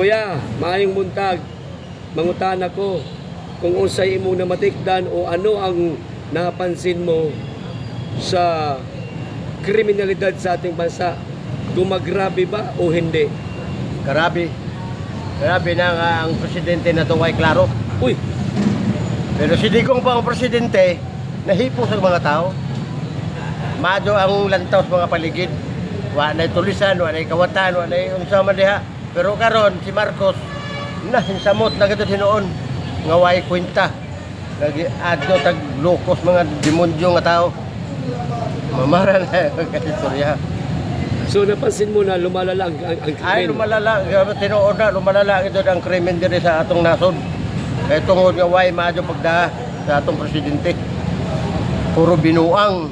Kuya, maayong buntag. Mangutan ako kung unsay imo na matikdan o ano ang napansin mo sa kriminalidad sa ating bansa. Gumagrabe ba o hindi? Grabe. Grabe na nga ang presidente na itong ay klaro. Uy! Pero si Digong pa ang presidente, nahipo sa mga tao. Mado ang lantaw sa mga paligid. Wala na tulisan, wala na kawatan, wala na unsama diha. Pero karon si Marcos, nahinsamot na gito sinuon. Nga way kwenta. Nag-adto tag lokos mga demonyo nga tao. Mamara na yung istorya. So napansin mo na lumalala ang krimen? Ay, lumalala. Tinuod na, lumalala ito ang krimen diri sa atong nasod. Kaya tungod nga way maadyo pagda sa atong presidente. Puro binuang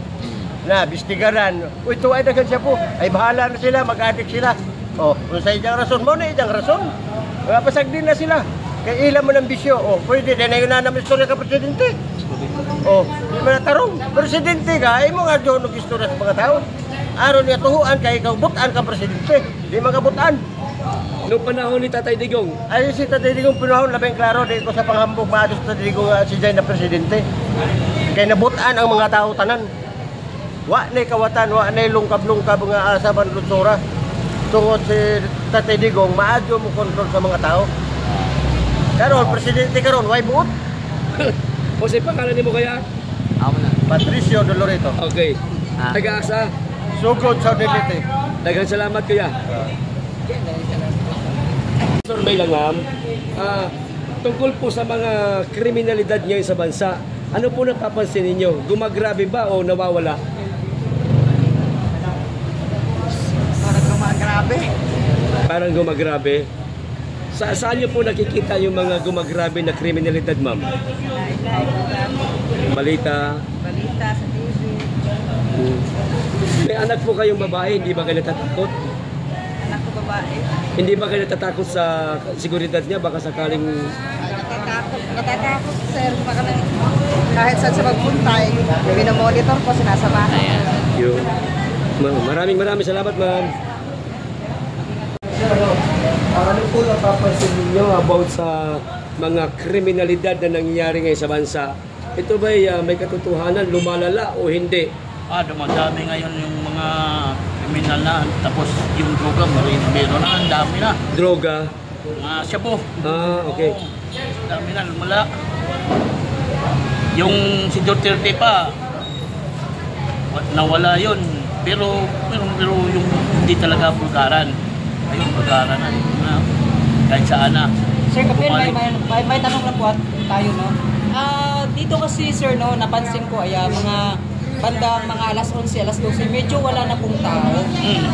na bistigaran. Uy, ito ay dagan siya po. Ay bahala na sila, mag-adik sila. Oh, kung sa iyang rason mo na iyang rason. Pasag din na sila. Kaya ilan mo ng bisyo. Oh, pwede din na yun na namin istorya ka presidente. Oh, hindi mo na tarong. Presidente ka, ay mo nga doon nag-istorya sa mga tao. Aron niya tuhuan kay ikaw butan ka presidente. Di magabutan. Noong panahon ni Tatay Digong? Ay si Tatay Digong pinahon labing klaro di ko sa panghambog maadto sa Tatay Digong si Jay na presidente. Kay nabutan ang mga tao tanan. Wa nay kawatan, wa nay lungkab-lungkab nga asa ban lutsura. Tungod si Tatay Digong maadyo mo kontrol sa mga tao. Karon presidente karon way buot. O sa pangalan nimo kaya? Ako na. Patricio Dolorito. Okay. Taga-asa? Sugod sa Delete. Daghang salamat kuya. Survey lang ma'am. Tungkol po sa mga kriminalidad ngayon sa bansa, ano po napapansin ninyo? Gumagrabe ba o nawawala? Parang gumagrabe. Parang gumagrabe. Saan nyo po nakikita yung mga gumagrabe na kriminalidad, ma'am? Balita. Balita sa TV. May anak po kayong babae, hindi ba kayo natatakot? Anak ko babae. Hindi ba kayo natatakot sa seguridad niya? Baka sakaling... Natatakot, sir. Baka na, kahit saan sa magpunta, minomonitor ko, sinasamahan. Yun. Maraming salamat, ma'am. Ano po napapansin ninyo about sa mga kriminalidad na nangyayari ngayon sa bansa? Ito ba may katotohanan, lumalala o hindi? Dumadami ngayon yung mga kriminal na, tapos yung droga, meron na, ang dami na. Droga? Shabu. Okay. Dami na, lumala. Yung si Duterte pa, nawala yun. Pero yung hindi talaga bulgaran. Ayun, bulgaran na. Kahit saan na. Sir Kapil, may tanong lang po tayo, no? Dito kasi, sir, no, napansin ko, mga bandang mga alas 11, alas 12, medyo wala na pong tao.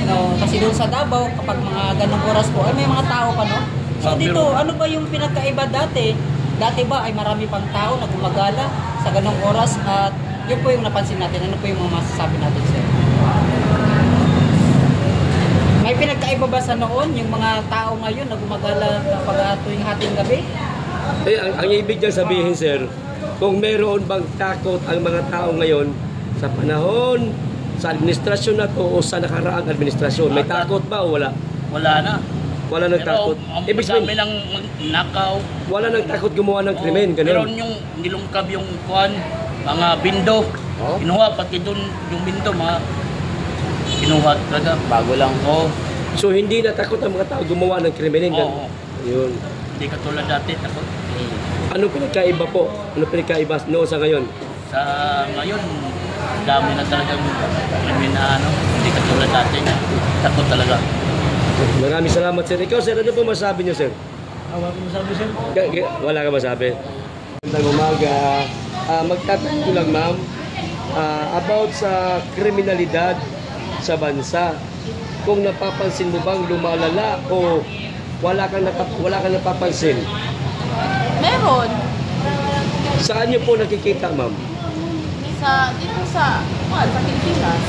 No? Kasi doon sa Davao, kapag mga ganong oras po, ay may mga tao pa, no? So dito, ano ba yung pinagkaiba dati? Dati ba ay marami pang tao na gumagala sa ganong oras? At yun po yung napansin natin. Ano po yung mga masasabi natin, sir? May pinagkaiba ba sa noon, yung mga tao ngayon na gumagala kapag tuwing hating gabi? Ang ibig niyang sabihin, sir, kung meron bang takot ang mga tao ngayon sa panahon, sa administrasyon na to o sa nakaraang administrasyon, may takot ba o wala? Wala na. Wala nang takot. Ibig sabihin lang nakaw. Wala nang takot gumawa ng krimen, Meron ganun. yung nilungkab yung kuan, mga bindo. Kinuha pati doon yung bindo, mga kinuha talaga. Bago lang. So hindi na takot ang mga tao gumawa ng krimen, ganun. Yun. Hindi katulad dati, takot. Anong pinagkaiba po? Anong pinagkaiba noon sa ngayon? Sa ngayon, dami na talagang krimen na hindi katulad dati. Takot talaga. Maraming salamat, sir. Ikaw, sir, ano po masabi niyo, sir? Wala ko masabi, sir. Wala ka masabi? Magandang umaga. Magtatanong ko lang, ma'am, about sa kriminalidad sa bansa. Kung napapansin mo bang lumalala o wala kang napapansin? Meron. Saan niyo po nakikita, ma'am? Dito sa Pilipinas.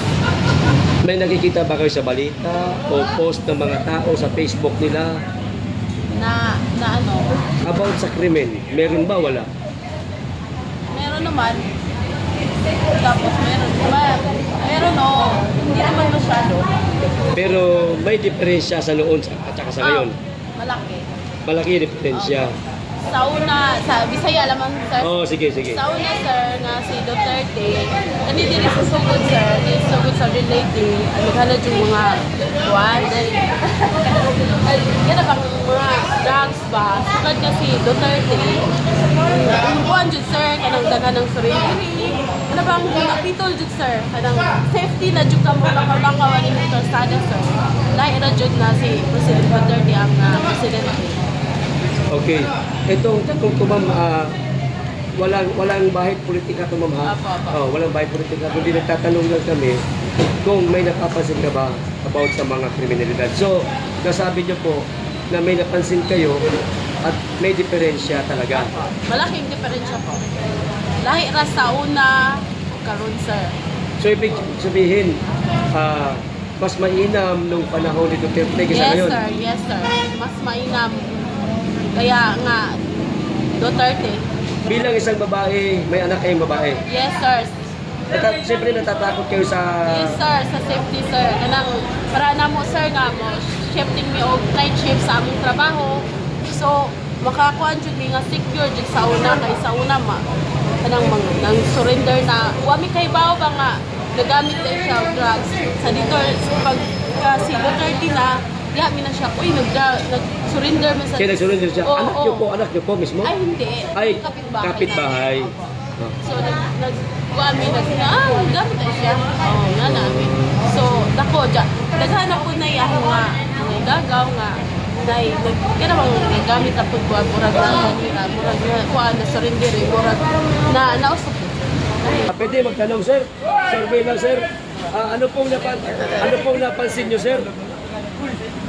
May nakikita ba kayo sa balita o post ng mga tao sa Facebook nila? Na ano? About sa krimen, meron ba wala? Meron naman. Tapos meron ba? Meron hindi naman masyado. Pero may diferensya sa noon at saka sa ngayon. Malaki. Malaki yung diferensya. Sa una, sa Bisaya lamang sir. Oh, sige, sige. Sa una sir, nga si Duterte, hindi din sa sugod sir, din sugod sa related, naghanad yung mga kuwan, yan bang mga drugs ba? Sugod nga si Duterte, kuwan dyan sir, kanang dagan ng surgery, ano bang kapitol dyan sir, kanang safety na dyan ka mo kapabangkawan ng kalsada sir. Lahi na dyan na si President Duterte ang presidente. Okay. Itong tanong ko ma'am, walang bahid politika to ma'am ha? Oh, walang bahid politika. Kundi nagtatanong lang kami kung may napapansin ka ba about sa mga kriminalidad. So, nasabi niyo po na may napansin kayo at may diferensya talaga. Malaking diferensya po. Lahi ra sa una, karon sir. So, ibig sabihin, mas mainam nung panahon ni Duterte kaysa ngayon? Yes sir. Mas mainam. Kaya nga, Duterte. Bilang isang babae, may anak kayong babae. Yes sir. Siyempre natatakot kayo sa... Yes sir, sa safety sir. Kanang, para na mo sir nga mo, shifting me og night shift sa among trabaho. So, makakuan jud mi nga secure jud sa una kay sa una kanang nang surrender na wami kay bawo ba nga nagamit na siya og drugs sa dito pag si Duterte na diha mi na siya nag-surrender man sa Kaya nag-surrender siya. Oo, Anak niyo po mismo? ay hindi Ay, kapitbahay kapitbahay. namin. So nag-wami na siya gamit na siya nga namin so dako daghan ako na iya nga gagaw nga nay kaya bang nagamit na pud buwan murag na kuan na surrender murag na nausap. Pwede magtanong sir. Survey lang sir. Ano pong napansin niyo sir?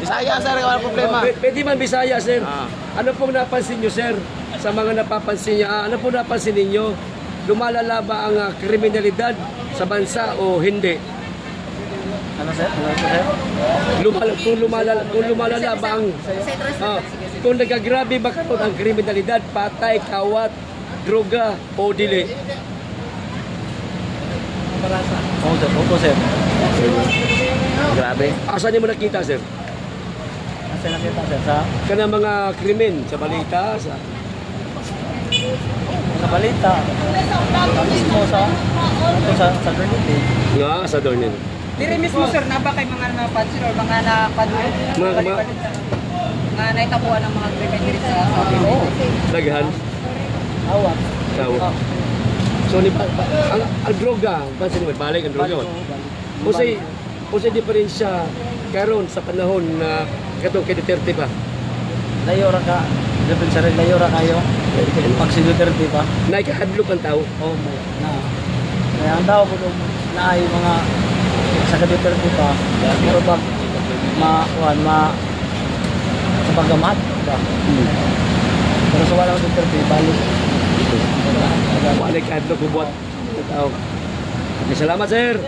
Bisaya sir, wala problema. Pwede man Bisaya sir. Ano pong napansin niyo sir? Sa mga napapansin niyo, ano pong napansin ninyo? Lumalala ba ang kriminalidad sa bansa o hindi? Ano sir? Ano sir? Kung lumalala ba ang... kung nagagrabe ba karon ang kriminalidad, patay, kawat, droga o dili? Opo sir. Grabe. Asan niyo mo nakita sir? Saan nakita sir? Sa Kana mga krimen sa balita, sa balita. Mismo sa Trinity. nga sa Dornin. Dire mismo sir, na ba kay mga napansin or mga napadulog? Mga naitabuan ng mga krimen dito sa Daghan. Awa. Tawo. So ni ang droga, pansin mo balik ang droga. Usay diferensya karon sa panahon na katong kay Duterte pa. Layo ra ka. Dapat sa rin layo ra kayo. Pag si Duterte pa. Naikahadlok ang tao. Oh, na. Kaya ang tao ko na ay mga sa Duterte pa. Pero pag sa paggamat ba? Pero sa walang Duterte, balik. Naikahadlok bubuhat ang tao. Salamat sir.